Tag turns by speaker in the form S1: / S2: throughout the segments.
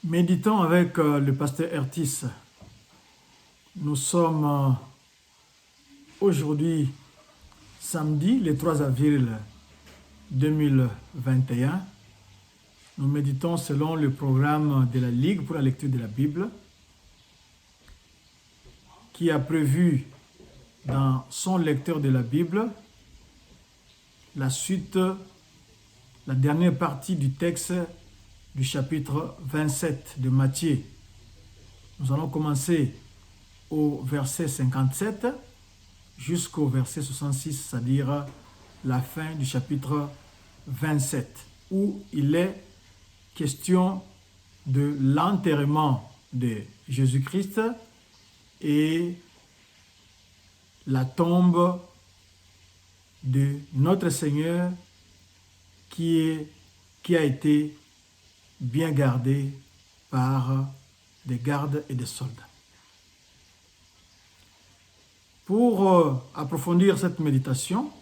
S1: Méditons avec le pasteur Ertis. Nous sommes aujourd'hui samedi, le 3 avril 2021. Nous méditons selon le programme de la Ligue pour la lecture de la Bible qui a prévu dans son lecteur de la Bible la suite, la dernière partie du texte du chapitre 27 de Matthieu. Nous allons commencer au verset 57 jusqu'au verset 66, c'est-à-dire la fin du chapitre 27, où il est question de l'enterrement de Jésus-Christ et la tombe de notre Seigneur qui a été bien gardée par des gardes et des soldats. Pour approfondir cette méditation,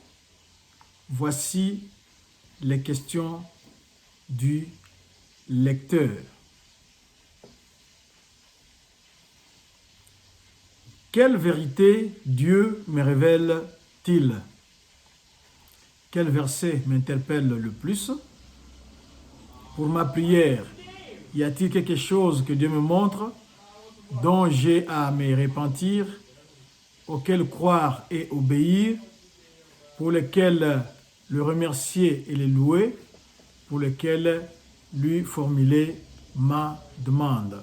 S1: voici les questions du lecteur. Quelle vérité Dieu me révèle-t-il? Quel verset m'interpelle le plus? Pour ma prière, y a-t-il quelque chose que Dieu me montre, dont j'ai à me repentir, auquel croire et obéir, pour lequel le remercier et le louer, pour lequel lui formuler ma demande?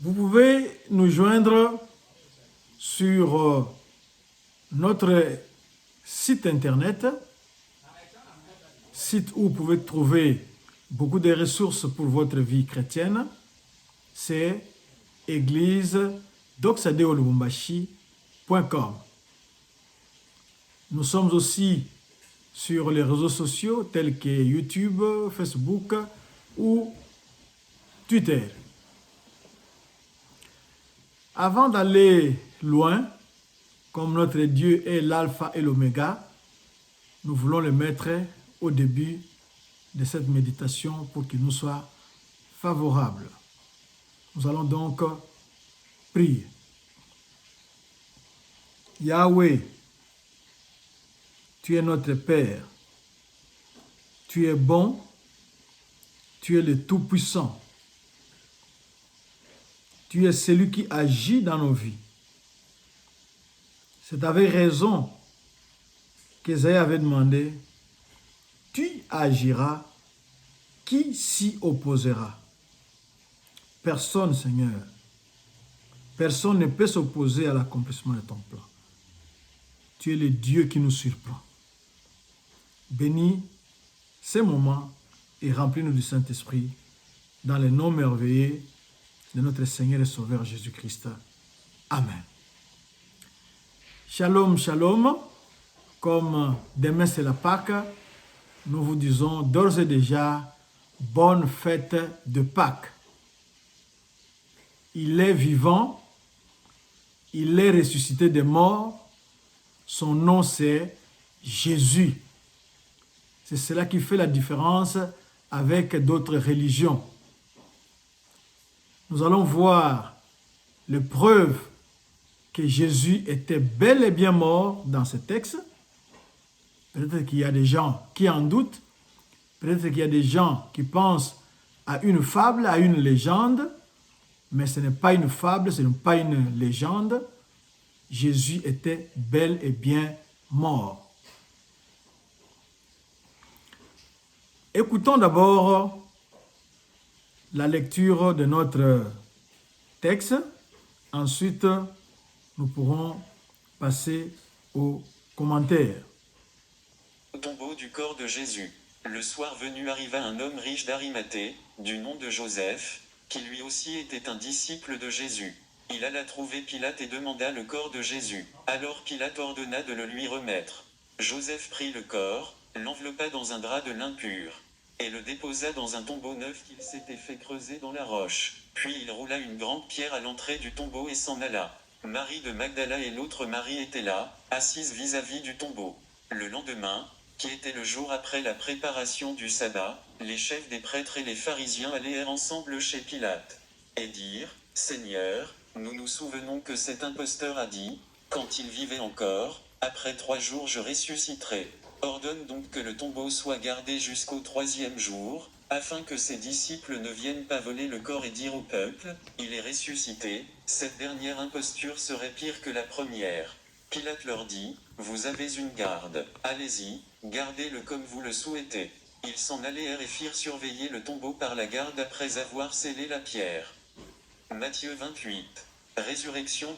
S1: Vous pouvez nous joindre sur notre site internet, site où vous pouvez trouver beaucoup de ressources pour votre vie chrétienne. C'est église-doxadeolubumbashi.com. Nous sommes aussi sur les réseaux sociaux tels que YouTube, Facebook ou Twitter. Avant d'aller loin, comme notre Dieu est l'alpha et l'oméga, nous voulons le mettre au début de cette méditation pour qu'il nous soit favorable. Nous allons donc prier. Yahweh, tu es notre Père. Tu es bon. Tu es le Tout-Puissant. Tu es celui qui agit dans nos vies. C'est avec raison qu'Ésaïe avait demandé, tu agiras, qui s'y opposera? Personne, Seigneur. Personne ne peut s'opposer à l'accomplissement de ton plan. Tu es le Dieu qui nous surprend. Bénis ces moments et remplis-nous du Saint-Esprit dans le nom merveilleux de notre Seigneur et Sauveur Jésus-Christ. Amen. Shalom, shalom. Comme demain c'est la Pâque, nous vous disons d'ores et déjà bonne fête de Pâques. Il est vivant, il est ressuscité des morts, son nom c'est Jésus. C'est cela qui fait la différence avec d'autres religions. Nous allons voir les preuves que Jésus était bel et bien mort dans ce texte. Peut-être qu'il y a des gens qui en doutent. Peut-être qu'il y a des gens qui pensent à une fable, à une légende. Mais ce n'est pas une fable, ce n'est pas une légende. Jésus était bel et bien mort. Écoutons d'abord la lecture de notre texte. Ensuite, nous pourrons passer aux commentaires.
S2: Au tombeau du corps de Jésus. Le soir venu arriva un homme riche d'Arimathée, du nom de Joseph, qui lui aussi était un disciple de Jésus. Il alla trouver Pilate et demanda le corps de Jésus. Alors Pilate ordonna de le lui remettre. Joseph prit le corps, l'enveloppa dans un drap de lin pur, et le déposa dans un tombeau neuf qu'il s'était fait creuser dans la roche. Puis il roula une grande pierre à l'entrée du tombeau et s'en alla. Marie de Magdala et l'autre Marie étaient là, assises vis-à-vis du tombeau. Le lendemain, qui était le jour après la préparation du sabbat, les chefs des prêtres et les pharisiens allèrent ensemble chez Pilate, et dirent, « Seigneur, nous nous souvenons que cet imposteur a dit, quand il vivait encore, après 3 jours je ressusciterai. Ordonne donc que le tombeau soit gardé jusqu'au 3e jour, afin que ses disciples ne viennent pas voler le corps et dire au peuple, il est ressuscité. Cette dernière imposture serait pire que la première. » Pilate leur dit, « Vous avez une garde, allez-y, gardez-le comme vous le souhaitez. » Ils s'en allèrent et firent surveiller le tombeau par la garde après avoir scellé la pierre. Matthieu 28. Résurrection.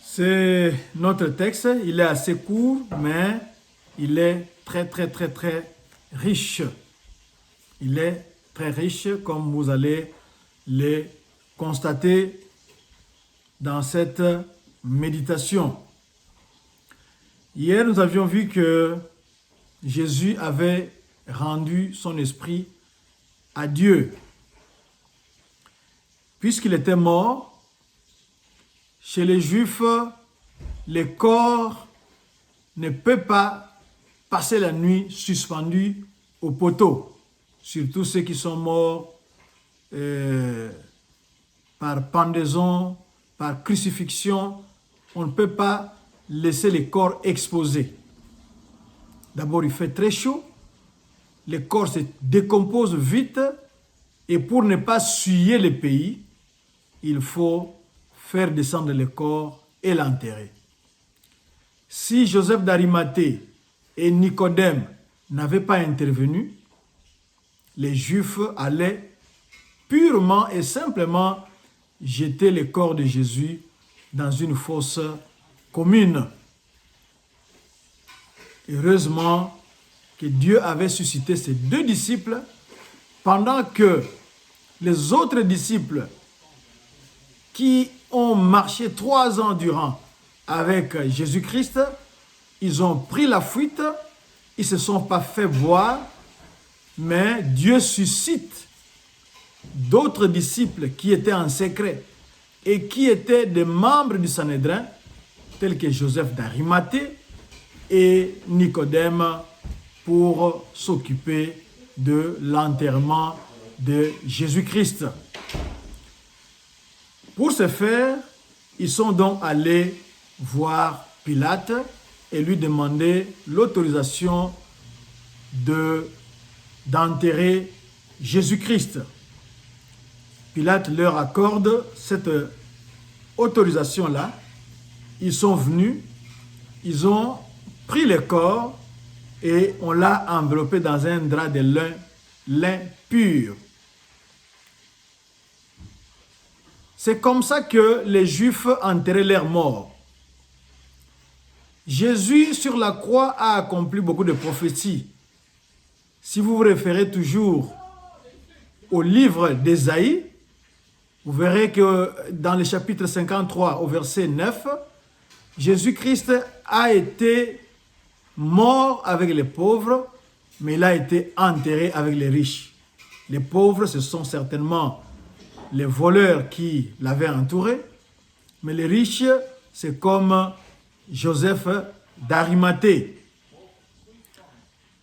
S1: C'est notre texte, il est assez court, mais il est très riche. Il est très riche, comme vous allez le constater dans cette méditation. Hier, nous avions vu que Jésus avait rendu son esprit à Dieu. Puisqu'il était mort, chez les Juifs, le corps ne peut pas passer la nuit suspendu au poteau. Surtout ceux qui sont morts par pendaison, par crucifixion. On ne peut pas laisser les corps exposés. D'abord, il fait très chaud. Le corps se décompose vite. Et pour ne pas souiller le pays, il faut faire descendre le corps et l'enterrer. Si Joseph d'Arimathée et Nicodème n'avaient pas intervenu, les Juifs allaient purement et simplement jeter le corps de Jésus dans une fosse commune. Heureusement que Dieu avait suscité ces 2 disciples pendant que les autres disciples qui ont marché 3 ans durant avec Jésus-Christ, ils ont pris la fuite, ils ne se sont pas fait voir, mais Dieu suscite d'autres disciples qui étaient en secret et qui étaient des membres du Sanhédrin, tels que Joseph d'Arimathée et Nicodème, pour s'occuper de l'enterrement de Jésus-Christ. Pour ce faire, ils sont donc allés voir Pilate et lui demander l'autorisation d'enterrer Jésus-Christ. Pilate leur accorde cette autorisation-là. Ils sont venus, ils ont pris le corps et on l'a enveloppé dans un drap de lin pur. C'est comme ça que les Juifs enterraient leurs morts. Jésus, sur la croix, a accompli beaucoup de prophéties. Si vous vous référez toujours au livre d'Ésaïe, vous verrez que dans le chapitre 53, au verset 9, Jésus-Christ a été mort avec les pauvres, mais il a été enterré avec les riches. Les pauvres, ce sont certainement les voleurs qui l'avaient entouré, mais les riches, c'est comme Joseph d'Arimathée.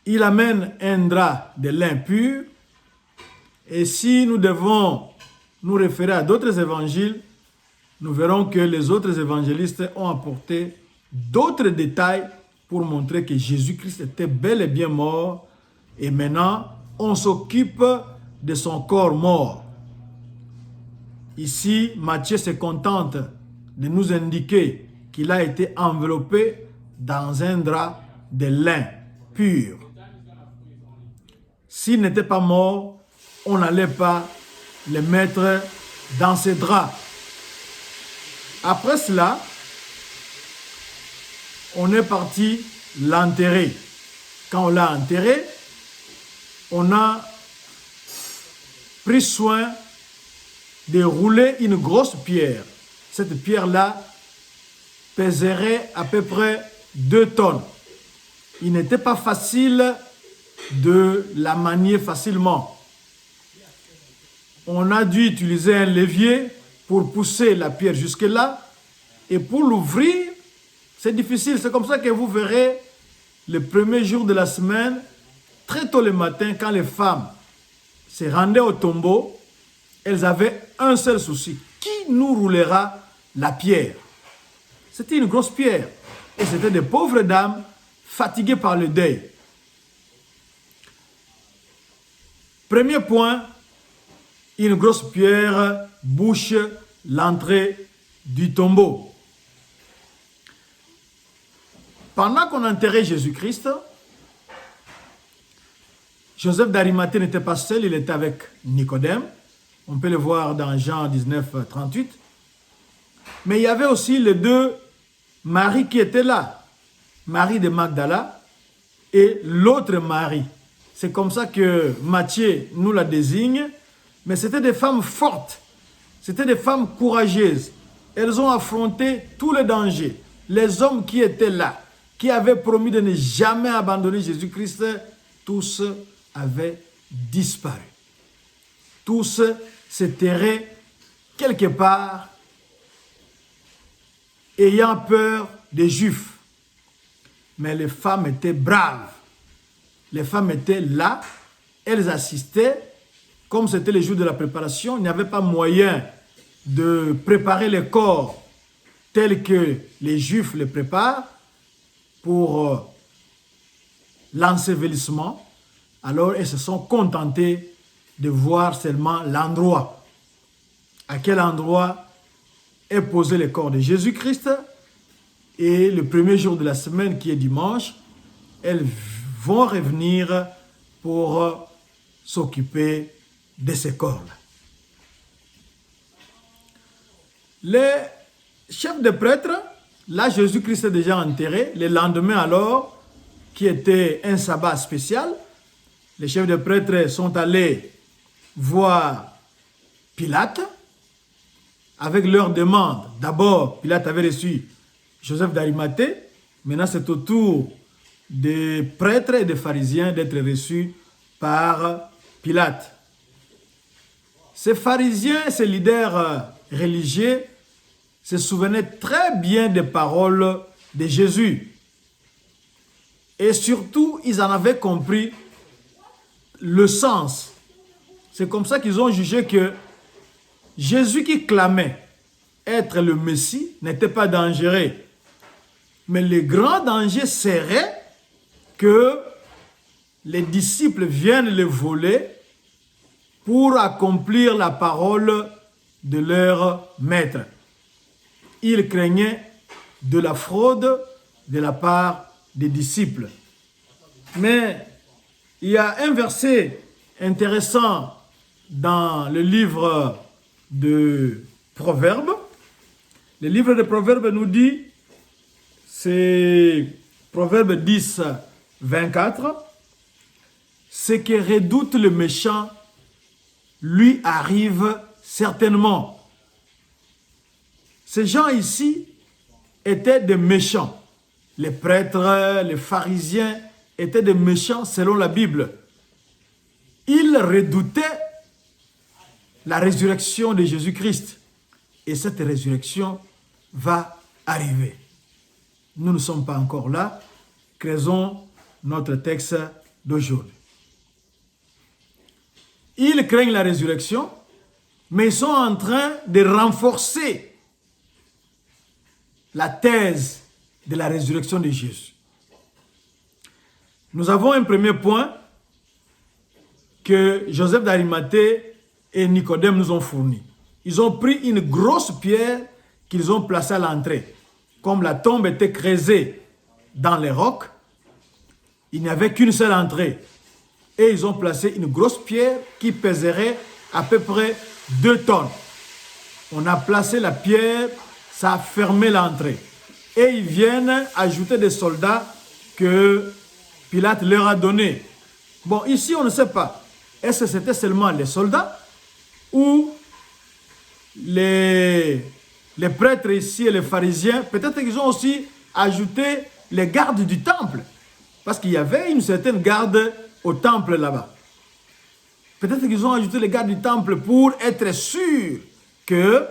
S1: Il amène un drap de lin pur, et si nous devons nous référer à d'autres évangiles, nous verrons que les autres évangélistes ont apporté d'autres détails pour montrer que Jésus-Christ était bel et bien mort, et maintenant on s'occupe de son corps mort. Ici, Matthieu se contente de nous indiquer qu'il a été enveloppé dans un drap de lin pur. S'il n'était pas mort, on n'allait pas le mettre dans ce drap. Après cela, on est parti l'enterrer. Quand on l'a enterré, on a pris soin de rouler une grosse pierre. Cette pierre-là pèserait à peu près 2 tonnes. Il n'était pas facile de la manier facilement. On a dû utiliser un levier pour pousser la pierre jusque-là. Et pour l'ouvrir, c'est difficile. C'est comme ça que vous verrez le premier jour de la semaine, très tôt le matin, quand les femmes se rendaient au tombeau, elles avaient un seul souci. Qui nous roulera la pierre? C'était une grosse pierre. Et c'était des pauvres dames fatiguées par le deuil. Premier point, une grosse pierre bouche l'entrée du tombeau. Pendant qu'on enterrait Jésus-Christ, Joseph d'Arimathée n'était pas seul, il était avec Nicodème. On peut le voir dans Jean 19, 38. Mais il y avait aussi les deux Marie qui étaient là. Marie de Magdala et l'autre Marie. C'est comme ça que Matthieu nous la désigne. Mais c'était des femmes fortes. C'était des femmes courageuses. Elles ont affronté tous les dangers. Les hommes qui étaient là, qui avaient promis de ne jamais abandonner Jésus-Christ, tous avaient disparu. Tous se terraient quelque part, ayant peur des Juifs. Mais les femmes étaient braves. Les femmes étaient là, elles assistaient. Comme c'était le jour de la préparation, il n'y avait pas moyen de préparer les corps tels que les Juifs les préparent pour l'ensevelissement. Alors, elles se sont contentées de voir seulement l'endroit. À quel endroit est posé le corps de Jésus-Christ. Et le premier jour de la semaine, qui est dimanche, elles vont revenir pour s'occuper de ces corps-là. Les chefs de prêtres, là Jésus-Christ est déjà enterré. Le lendemain alors, qui était un sabbat spécial, les chefs de prêtres sont allés voir Pilate avec leur demande. D'abord, Pilate avait reçu Joseph d'Arimathée. Maintenant, c'est au tour des prêtres et des pharisiens d'être reçus par Pilate. Ces pharisiens, ces leaders religieux, se souvenaient très bien des paroles de Jésus. Et surtout, ils en avaient compris le sens. C'est comme ça qu'ils ont jugé que Jésus qui clamait être le Messie n'était pas dangereux. Mais le grand danger serait que les disciples viennent le voler pour accomplir la parole de leur maître. Ils craignaient de la fraude de la part des disciples. Mais il y a un verset intéressant dans le livre de Proverbes. Le livre de Proverbes nous dit, c'est Proverbe 10, 24, ce que redoute le méchant lui arrive certainement. Ces gens ici étaient des méchants. Les prêtres, les pharisiens étaient des méchants selon la Bible. Ils redoutaient la résurrection de Jésus-Christ. Et cette résurrection va arriver. Nous ne sommes pas encore là. Creusons notre texte d'aujourd'hui. Ils craignent la résurrection, mais ils sont en train de renforcer la thèse de la résurrection de Jésus. Nous avons un premier point que Joseph d'Arimathée et Nicodème nous ont fourni. Ils ont pris une grosse pierre qu'ils ont placée à l'entrée. Comme la tombe était creusée dans les rocs, il n'y avait qu'une seule entrée. Et ils ont placé une grosse pierre qui pèserait à peu près 2 tonnes. On a placé la pierre, ça a fermé l'entrée. Et ils viennent ajouter des soldats que Pilate leur a donnés. Bon, ici, on ne sait pas. Est-ce que c'était seulement les soldats ou les prêtres ici et les pharisiens? Peut-être qu'ils ont aussi ajouté les gardes du temple. Parce qu'il y avait une certaine garde au temple là-bas. Peut-être qu'ils ont ajouté les gardes du temple pour être sûrs que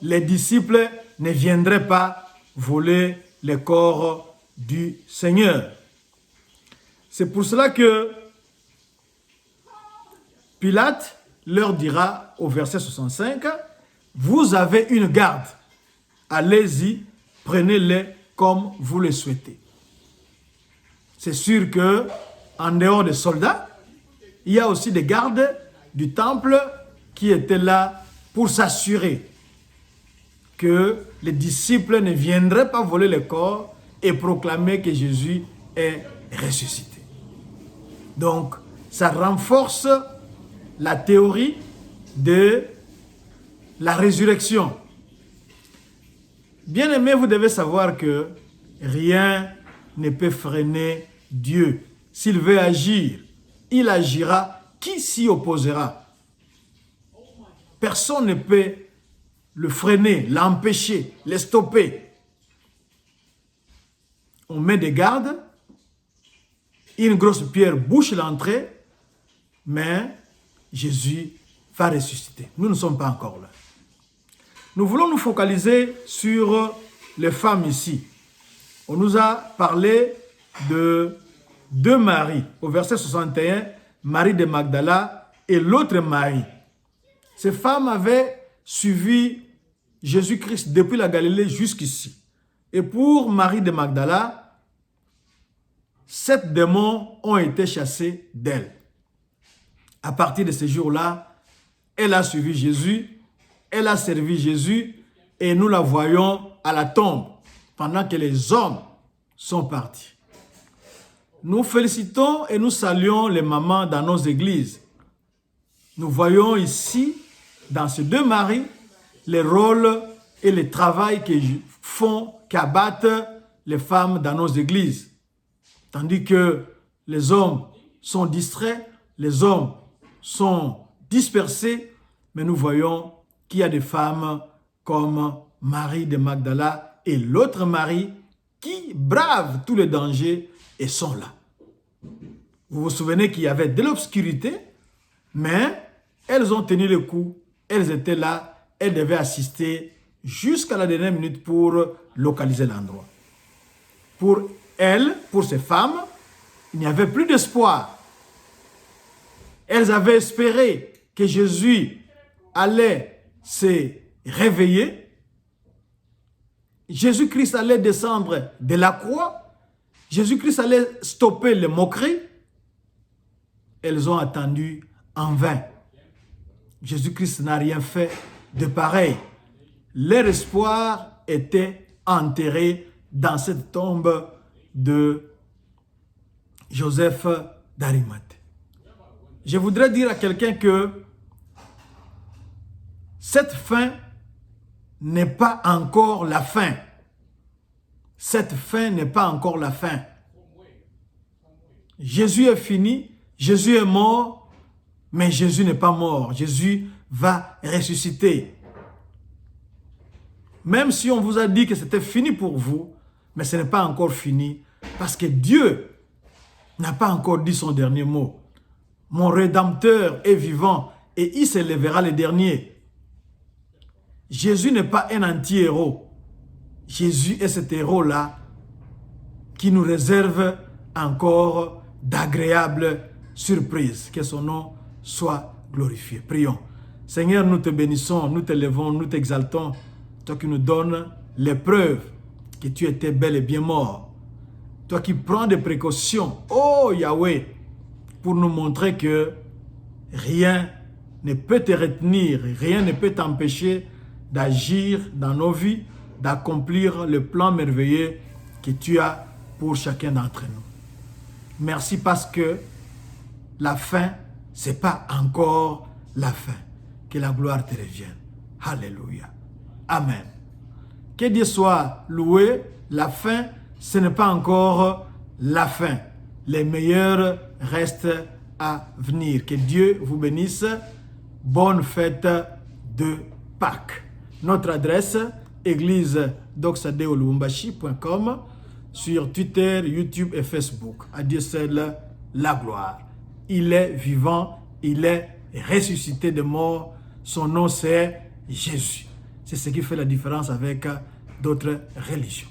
S1: les disciples ne viendraient pas voler les corps du Seigneur. C'est pour cela que Pilate leur dira au verset 65, « Vous avez une garde, allez-y, prenez-les comme vous le souhaitez. » C'est sûr que en dehors des soldats, il y a aussi des gardes du temple qui étaient là pour s'assurer que les disciples ne viendraient pas voler le corps et proclamer que Jésus est ressuscité. Donc, ça renforce la théorie de la résurrection. Bien-aimés, vous devez savoir que rien ne peut freiner Dieu. S'il veut agir, il agira. Qui s'y opposera? Personne ne peut le freiner, l'empêcher, le stopper. On met des gardes, une grosse pierre bouche l'entrée, mais Jésus va ressusciter. Nous ne sommes pas encore là. Nous voulons nous focaliser sur les femmes ici. On nous a parlé de deux Maries. Au verset 61, Marie de Magdala et l'autre Marie. Ces femmes avaient suivi Jésus-Christ depuis la Galilée jusqu'ici. Et pour Marie de Magdala, 7 démons ont été chassés d'elle. À partir de ce jour-là, elle a suivi Jésus, elle a servi Jésus et nous la voyons à la tombe pendant que les hommes sont partis. Nous félicitons et nous saluons les mamans dans nos églises. Nous voyons ici, dans ces deux maris, les rôles et le travail qu'abattent les femmes dans nos églises. Tandis que les hommes sont distraits, les hommes sont dispersés, mais nous voyons qu'il y a des femmes comme Marie de Magdala et l'autre Marie qui bravent tous les dangers et sont là. Vous vous souvenez qu'il y avait de l'obscurité, mais elles ont tenu le coup, elles étaient là, elles devaient assister jusqu'à la dernière minute pour localiser l'endroit. Pour elles, pour ces femmes, il n'y avait plus d'espoir. Elles avaient espéré que Jésus allait se réveiller. Jésus-Christ allait descendre de la croix. Jésus-Christ allait stopper les moqueries. Elles ont attendu en vain. Jésus-Christ n'a rien fait de pareil. Leur espoir était enterré dans cette tombe de Joseph d'Arimathée. Je voudrais dire à quelqu'un que cette fin n'est pas encore la fin. Cette fin n'est pas encore la fin. Jésus est fini, Jésus est mort, mais Jésus n'est pas mort. Jésus va ressusciter. Même si on vous a dit que c'était fini pour vous, mais ce n'est pas encore fini, parce que Dieu n'a pas encore dit son dernier mot. Mon Rédempteur est vivant et il se lèvera le dernier. Jésus n'est pas un anti-héros. Jésus est cet héros-là qui nous réserve encore d'agréables surprises. Que son nom soit glorifié. Prions. Seigneur, nous te bénissons, nous te levons, nous t'exaltons. Toi qui nous donnes les preuves que tu étais bel et bien mort. Toi qui prends des précautions, oh Yahweh, pour nous montrer que rien ne peut te retenir, rien ne peut t'empêcher d'agir dans nos vies, d'accomplir le plan merveilleux que tu as pour chacun d'entre nous. Merci parce que la fin, ce n'est pas encore la fin. Que la gloire te revienne. Alléluia. Amen. Que Dieu soit loué. La fin, ce n'est pas encore la fin. Les meilleurs restent à venir. Que Dieu vous bénisse. Bonne fête de Pâques. Notre adresse, église-doxadeolubumbashi.com, sur Twitter, YouTube et Facebook. À Dieu seul la gloire. Il est vivant, il est ressuscité de mort. Son nom c'est Jésus. C'est ce qui fait la différence avec d'autres religions.